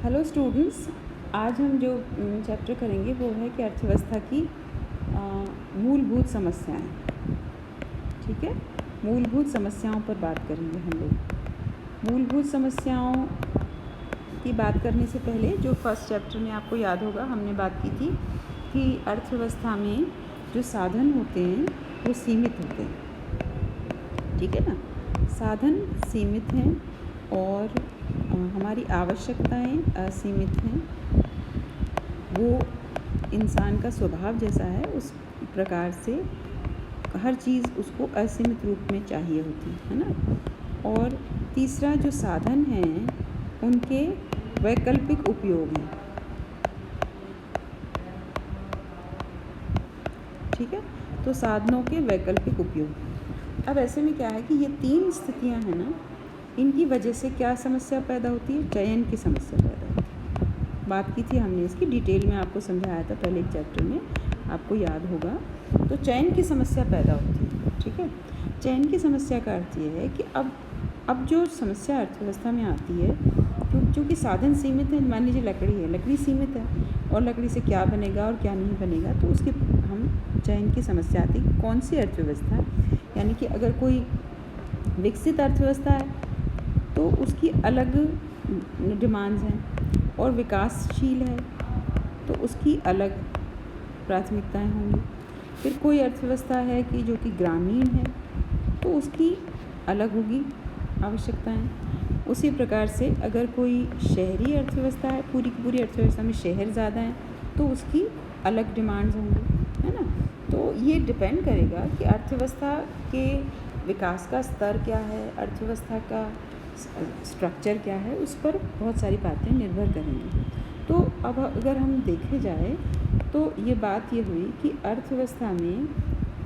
Hello students, आज हम जो चैप्टर करेंगे वो है कि अर्थव्यवस्था की मूलभूत समस्याएं। ठीक है, मूलभूत समस्याओं पर बात करेंगे हम लोग। मूलभूत समस्याओं की बात करने से पहले जो फर्स्ट चैप्टर में आपको याद होगा हमने बात की थी कि अर्थव्यवस्था में जो साधन होते हैं वो सीमित होते हैं। ठीक है ना, साधन सीमित हैं और हमारी आवश्यकताएं असीमित हैं। वो इंसान का स्वभाव जैसा है उस प्रकार से हर चीज़ उसको असीमित रूप में चाहिए होती है ना। और तीसरा जो साधन हैं उनके वैकल्पिक उपयोग हैं। ठीक है, तो साधनों के वैकल्पिक उपयोग। अब ऐसे में क्या है कि ये तीन स्थितियां हैं ना, इनकी वजह से क्या समस्या पैदा होती है? चयन की समस्या पैदा होती है। बात की थी हमने इसकी, डिटेल में आपको समझाया था पहले एक चैप्टर में, आपको याद होगा। तो चयन की समस्या पैदा होती है। ठीक है, चयन की समस्या का अर्थ ये है कि अब जो समस्या अर्थव्यवस्था में आती है, क्योंकि साधन सीमित है। मान लीजिए लकड़ी सीमित है और लकड़ी से क्या बनेगा और क्या नहीं बनेगा, तो उसकी हम चयन की समस्या आती है। कौन सी अर्थव्यवस्था, यानी कि अगर कोई विकसित अर्थव्यवस्था है तो उसकी अलग डिमांड्स हैं, और विकासशील है तो उसकी अलग प्राथमिकताएं होंगी। फिर कोई अर्थव्यवस्था है कि जो कि ग्रामीण है तो उसकी अलग होगी आवश्यकताएं। उसी प्रकार से अगर कोई शहरी अर्थव्यवस्था है, पूरी की पूरी अर्थव्यवस्था में शहर ज़्यादा हैं तो उसकी अलग डिमांड्स होंगी, है ना। तो ये डिपेंड करेगा कि अर्थव्यवस्था के विकास का स्तर क्या है, अर्थव्यवस्था का स्ट्रक्चर क्या है, उस पर बहुत सारी बातें निर्भर करेंगी। तो अब अगर हम देखे जाए तो ये बात ये हुई कि अर्थव्यवस्था में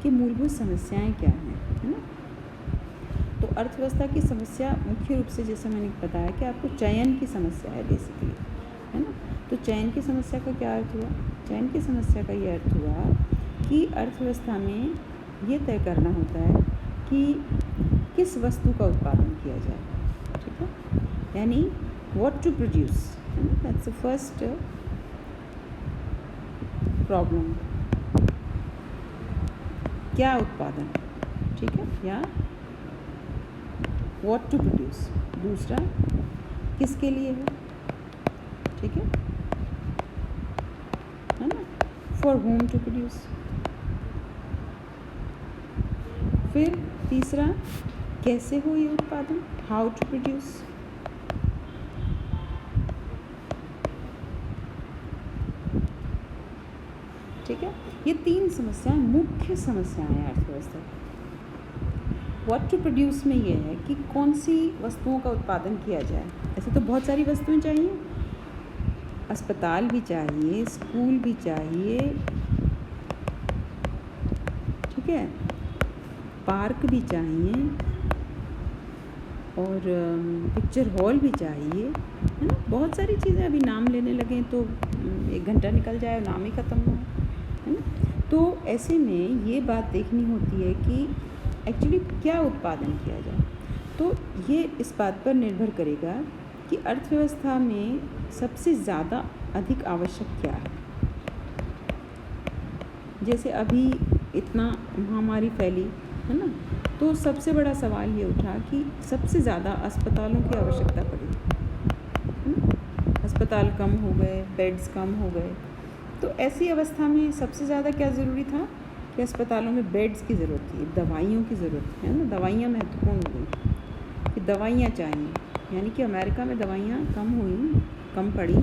की मूलभूत समस्याएं क्या हैं, है ना। तो अर्थव्यवस्था की समस्या मुख्य रूप से, जैसे मैंने बताया कि आपको चयन की समस्या है बेसिकली, है ना। तो चयन की समस्या का क्या अर्थ हुआ? चयन की समस्या का ये अर्थ हुआ कि अर्थव्यवस्था में ये तय करना होता है कि किस वस्तु का उत्पादन किया जाए। ठीक है, यानी व्हाट टू प्रोड्यूस, है ना, दैट्स द फर्स्ट प्रॉब्लम। क्या उत्पादन, ठीक है, या व्हाट टू प्रोड्यूस। दूसरा, किसके लिए है, ठीक है ना, फॉर होम टू प्रोड्यूस। फिर तीसरा, कैसे हो ये उत्पादन, हाउ टू प्रोड्यूस। ठीक है, ये तीन समस्याएं मुख्य समस्याएं हैं अर्थव्यवस्था की। व्हाट टू प्रोड्यूस में ये है कि कौन सी वस्तुओं का उत्पादन किया जाए। ऐसे तो बहुत सारी वस्तुएं चाहिए, अस्पताल भी चाहिए, स्कूल भी चाहिए, ठीक है, पार्क भी चाहिए, और पिक्चर हॉल भी चाहिए, है ना। बहुत सारी चीज़ें, अभी नाम लेने लगें तो 1 घंटा निकल जाए और नाम ही ख़त्म हो, है ना। तो ऐसे में ये बात देखनी होती है कि एक्चुअली क्या उत्पादन किया जाए। तो ये इस बात पर निर्भर करेगा कि अर्थव्यवस्था में सबसे ज़्यादा अधिक आवश्यक क्या है। जैसे अभी इतना महामारी फैली, है ना, तो सबसे बड़ा सवाल ये उठा कि सबसे ज़्यादा अस्पतालों की आवश्यकता पड़ी। अस्पताल कम हो गए, बेड्स कम हो गए। तो ऐसी अवस्था में सबसे ज़्यादा क्या ज़रूरी था कि अस्पतालों में बेड्स की ज़रूरत थी, दवाइयों की ज़रूरत थी, है ना। दवाइयाँ महत्वपूर्ण हो गई कि दवाइयाँ चाहिए, यानी कि अमेरिका में दवाइयाँ कम पड़ी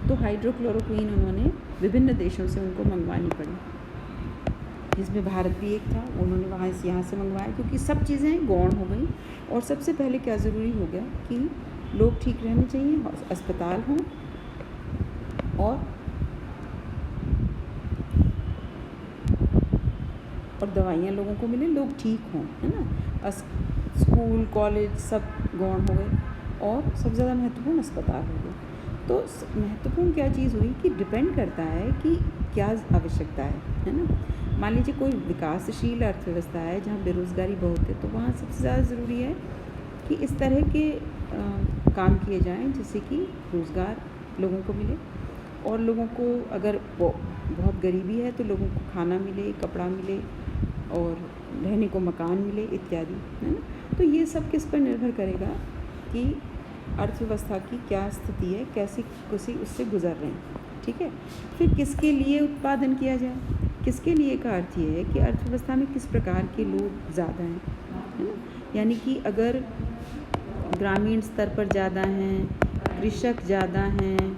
तो हाइड्रोक्लोरोक्विन उन्होंने विभिन्न देशों से उनको मंगवानी पड़ी, जिसमें भारत भी एक था। उन्होंने यहाँ से मंगवाया क्योंकि सब चीज़ें गौण हो गई। और सबसे पहले क्या ज़रूरी हो गया कि लोग ठीक रहने चाहिए, अस्पताल हों और दवाइयाँ लोगों को मिले, लोग ठीक हों, है ना। स्कूल कॉलेज सब गौण हो गए और सबसे ज़्यादा महत्वपूर्ण अस्पताल हो गए। तो महत्वपूर्ण क्या चीज़ हुई कि डिपेंड करता है कि क्या आवश्यकता है ना। मान लीजिए कोई विकासशील अर्थव्यवस्था है जहाँ बेरोज़गारी बहुत है, तो वहाँ सबसे ज़्यादा ज़रूरी है कि इस तरह के काम किए जाएं जिससे कि रोज़गार लोगों को मिले, और लोगों को अगर बहुत गरीबी है तो लोगों को खाना मिले, कपड़ा मिले और रहने को मकान मिले इत्यादि, है ना। तो ये सब किस पर निर्भर करेगा कि अर्थव्यवस्था की क्या स्थिति है, कैसे किसी उससे गुजर रहे हैं, ठीक है। फिर किसके लिए उत्पादन किया जाए, किसके लिए का अर्थ ये है कि अर्थव्यवस्था में किस प्रकार के लोग ज़्यादा हैं, है ना। यानी कि अगर ग्रामीण स्तर पर ज़्यादा हैं, कृषक ज़्यादा हैं,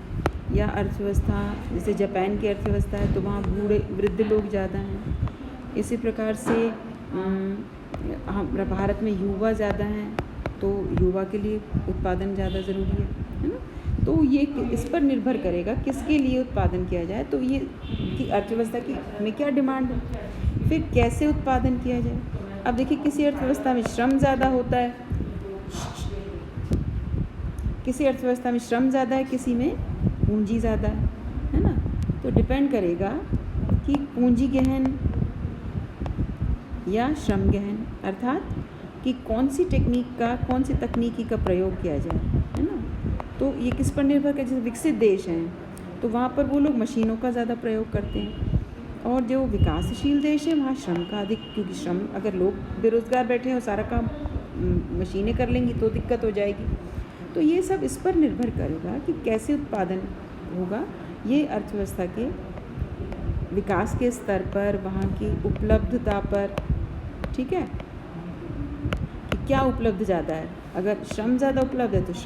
या अर्थव्यवस्था जैसे जापान की अर्थव्यवस्था है तो वहाँ बूढ़े वृद्ध लोग ज़्यादा हैं, इसी प्रकार से हम भारत में युवा ज़्यादा हैं तो युवा के लिए उत्पादन ज़्यादा ज़रूरी है ना। तो ये इस पर निर्भर करेगा किसके लिए उत्पादन किया जाए, तो ये कि अर्थव्यवस्था की में क्या डिमांड है, फिर कैसे उत्पादन किया जाए। अब देखिए किसी अर्थव्यवस्था में श्रम ज़्यादा होता है, किसी अर्थव्यवस्था में श्रम ज़्यादा है, किसी में पूंजी ज़्यादा है ना। तो डिपेंड करेगा कि पूंजी गहन या श्रम गहन, अर्थात कि कौन सी तकनीकी का प्रयोग किया जाए, है ना। तो ये किस पर निर्भर करता है, जैसे विकसित देश हैं तो वहाँ पर वो लोग मशीनों का ज़्यादा प्रयोग करते हैं, और जो विकासशील देश है वहाँ श्रम का अधिक, क्योंकि श्रम अगर लोग बेरोज़गार बैठे हैं और सारा काम मशीनें कर लेंगी तो दिक्कत हो जाएगी। तो ये सब इस पर निर्भर करेगा कि कैसे उत्पादन होगा, ये अर्थव्यवस्था के विकास के स्तर पर, वहाँ की उपलब्धता पर, ठीक है, कि क्या उपलब्ध ज़्यादा है। अगर श्रम ज़्यादा उपलब्ध है तो